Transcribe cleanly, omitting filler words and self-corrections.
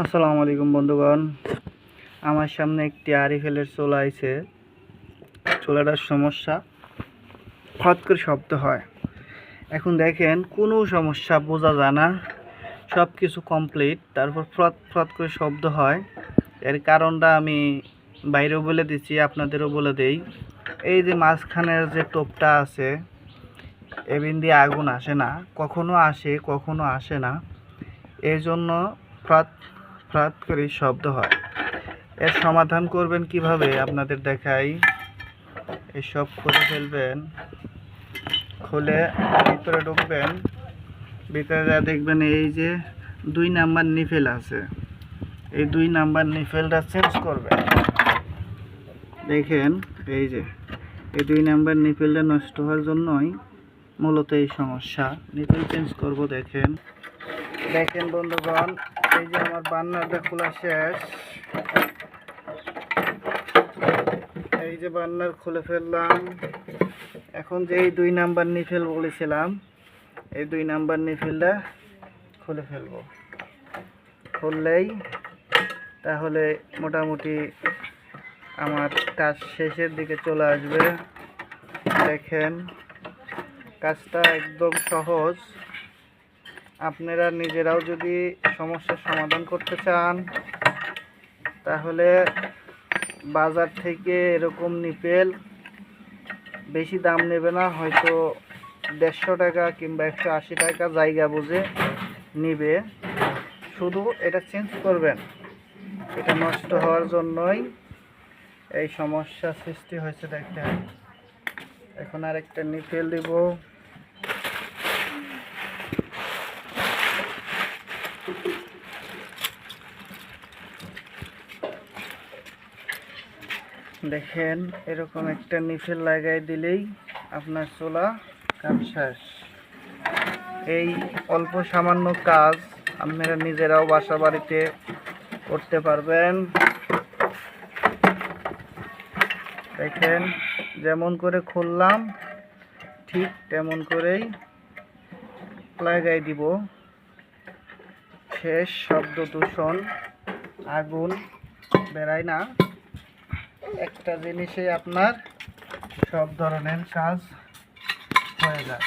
আসসালামু আলাইকুম বন্ধুগণ। আমার সামনে একটি আরিফেলের চুলা আছে। চুলাটার সমস্যা, ফট করে শব্দ হয়। এখন দেখেন কোনো সমস্যা বোঝা যায় না, সব কিছু কমপ্লিট, তারপর ফট ফট করে শব্দ হয়। এর কারণটা আমি বাইরেও বলে দিচ্ছি, আপনাদেরও বলে দেই। এই যে মাঝখানের যে টোপটা আছে, এবিন দিয়ে আগুন আসে না, কখনো আসে কখনো আসে না, এই জন্য ফ্রাত ফ্রাত করে শব্দ হয়। এর সমাধান করবেন কিভাবে আপনাদের দেখাই। এসব খুলে ফেলবেন, খুলে ভিতরে ঢুকবেন, ভিতরে দেখবেন এই যে 2 নাম্বার নিফেল আছে, এই 2 নাম্বার নিফেলটা চেঞ্জ করবেন। দেখেন এই যে এই 2 নাম্বার নিফেলটা নষ্ট হওয়ার জন্যই মূলত এই সমস্যা। নিফেল চেঞ্জ করব। দেখেন দেখেন বন্ধুগণ, এই যে আমার বার্নারটা খোলা শেষ। এই যে বার্নার খুলে ফেললাম। এখন যে এই 2 নাম্বার নিফেল বলেছিলাম, এই 2 নাম্বার নিফেলটা খুলে ফেলবো। খুললেই তাহলে মোটামুটি আমার কাজ শেষের দিকে চলে আসবে। দেখেন কাজটা একদম সহজ। আপনারা নিজেরাও যদি সমস্যার সমাধান করতে চান, তাহলে বাজার থেকে এরকম নিপেল বেশি দাম নেবে না, হয়তো 150 টাকা কিংবা 180 টাকা জায়গা বুঝে নিবে। শুধু এটা চেঞ্জ করবেন, এটা নষ্ট হওয়ার জন্যই এই সমস্যা সৃষ্টি হয়েছে। দেখেন এখন আরেকটা নিপেল দিব। দেখেন এরকম একটা নিফেল লাগাই দিলেই আপনার চুলা কাজ শেষ। এই অল্প সামান্য কাজ আপনারা নিজেরাও বাসা বাড়িতে করতে পারবেন। দেখেন যেমন করে খুললাম ঠিক তেমন করেই লাগাই দিব। শেষ। শব্দ দূষণ, আগুন বেরায় না। একটা জিনিসে আপনার সব ধরনের কাজ হয়ে যায়।